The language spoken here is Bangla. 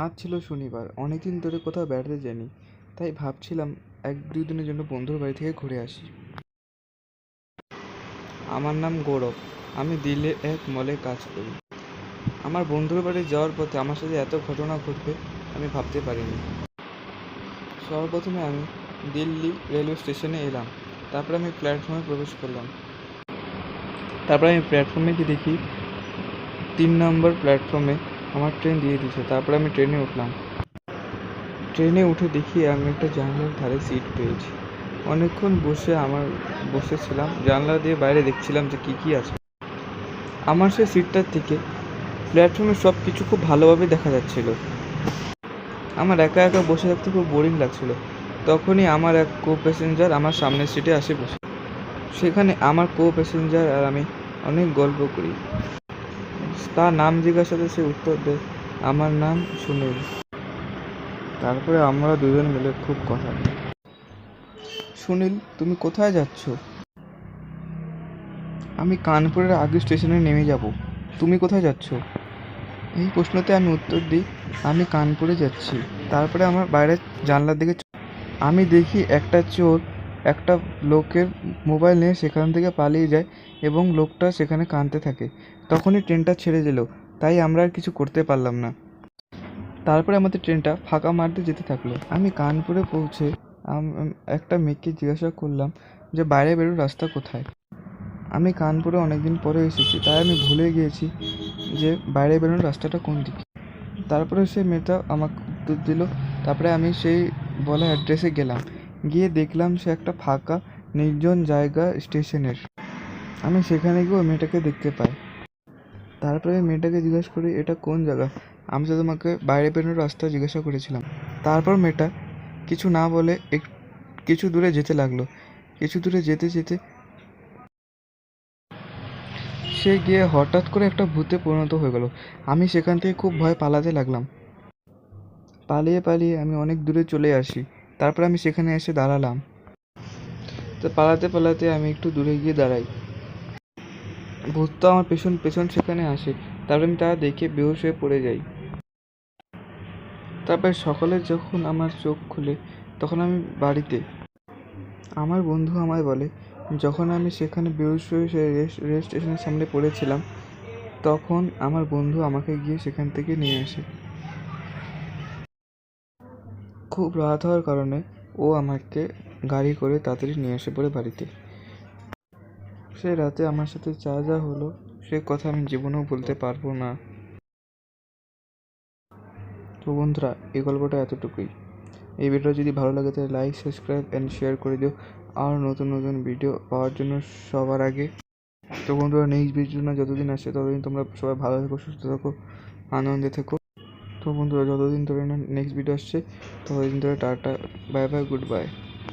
আজ ছিল শনিবার, অনেকদিন ধরে কোথাও বেড়াতে যাইনি, তাই ভাবছিলাম 1-2 দিনের জন্য বন্ধুর বাড়ি থেকে ঘুরে আসি। আমার নাম গৌরব, আমি দিল্লির এক মলে কাজ করি। আমার বন্ধুর বাড়ি যাওয়ার পথে আমার সাথে এত ঘটনা ঘটবে আমি ভাবতে পারিনি। সর্বপ্রথমে আমি দিল্লি রেলওয়ে স্টেশনে এলাম, তারপরে আমি প্ল্যাটফর্মে প্রবেশ করলাম। তারপরে আমি প্ল্যাটফর্মে গিয়ে দেখি 3 নম্বর প্ল্যাটফর্মে আমার ট্রেন দিয়ে দিয়েছে। তারপরে আমি ট্রেনে উঠলাম। ট্রেনে উঠে দেখি আমি একটা জানলার ধারে সিট পেয়েছি। অনেকক্ষণ বসেছিলাম, জানলা দিয়ে বাইরে দেখছিলাম যে কী আছে। আমার সেই সিটটার থেকে প্ল্যাটফর্মে সব কিছু খুব ভালোভাবে দেখা যাচ্ছিল। আমার একা একা বসে থাকতে খুব বোরিং লাগছিল। তখনই আমার এক কো প্যাসেঞ্জার আমার সামনের সিটে আসে বসে। সেখানে আমার কো প্যাসেঞ্জার আর আমি অনেক গল্প করি। তার নাম জিজ্ঞাসাতে সে উত্তর দেয়, আমার নাম সুনীল। তারপরে আমরা দুজন মিলে খুব কথা বলি। সুনীল, তুমি কোথায় যাচ্ছ? আমি কানপুরের আগে স্টেশনে নেমে যাব। তুমি কোথায় যাচ্ছ? এই প্রশ্নতে আমি উত্তর দিই, আমি কানপুরে যাচ্ছি। তারপরে আমার বাইরের জানলার দিকে আমি দেখি একটা চোর একটা লোকের মোবাইল নিয়ে সেখান থেকে পালিয়ে যায় এবং লোকটা সেখানে কাঁদতে থাকে। তখনই ট্রেনটা ছেড়ে দিল, তাই আমরা আর কিছু করতে পারলাম না। তারপরে আমাদের ট্রেনটা ফাঁকা মারতে যেতে থাকলো। আমি কানপুরে পৌঁছে একটা মেয়েকে জিজ্ঞাসা করলাম যে বাইরে বেরোর রাস্তা কোথায়। আমি কানপুরে অনেকদিন পরে এসেছি, তাই আমি ভুলে গিয়েছি যে বাইরে বেরোনোর রাস্তাটা কোন দিকে। তারপরে সেই মেয়েটা আমাকে উত্তর দিল। তারপরে আমি সেই বলা অ্যাড্রেসে গেলাম। গিয়ে দেখলাম সে একটা ফাঁকা নির্জন জায়গা স্টেশনের। আমি সেখানে গিয়ে ওই মেয়েটাকে দেখতে পাই। তারপরে মেয়েটাকে জিজ্ঞাসা করি, এটা কোন জায়গা? আমি তো তোমাকে বাইরে বেরোনোর রাস্তা জিজ্ঞাসা করেছিলাম। তারপর মেয়েটা কিছু না বলে কিছু দূরে যেতে লাগলো। কিছু দূরে যেতে যেতে সে গিয়ে হঠাৎ করে একটা ভূতে পরিণত হয়ে গেল। আমি সেখান থেকে খুব ভয় পালাতে লাগলাম। পালিয়ে পালিয়ে আমি অনেক দূরে চলে আসি। তারপর আমি সেখানে এসে দাঁড়ালাম। তো পালাতে পালাতে আমি একটু দূরে গিয়ে দাঁড়াই। ভূতটা আমার পেছন পেছন সেখানে আসে। তারপর আমি তারা দেখে বেহুশ হয়ে পড়ে যাই। তারপরে সকালে যখন আমার চোখ খুলে তখন আমি বাড়িতে। আমার বন্ধু আমায় বলে, যখন আমি সেখানে বেহুশ হয়ে সেই রেল স্টেশনের সামনে পড়েছিলাম, তখন আমার বন্ধু আমাকে গিয়ে সেখান থেকে নিয়ে আসে। খুব রাত হওয়ার কারণে ও আমাকে গাড়ি করে তাড়াতাড়ি নিয়ে আসে পড়ে বাড়িতে। সে রাতে আমার সাথে যা হলো সে কথা আমি জীবনেও বলতে পারবো না। তো বন্ধুরা, এই গল্পটা এতটুকুই। এই ভিডিও যদি ভালো লাগে তাহলে লাইক, সাবস্ক্রাইব অ্যান্ড শেয়ার করে দিও আর নতুন নতুন ভিডিও পাওয়ার জন্য সবার আগে। তো বন্ধুরা, নেক্সট ভিডিও না যতদিন আসে ততদিন তোমরা সবাই ভালো থেকো, সুস্থ থেকো, আনন্দে থেকো। তো বন্ধুরা, যতদিন ধরে না নেক্সট ভিডিও আসছে ততদিন ধরে tata, bye bye, good bye.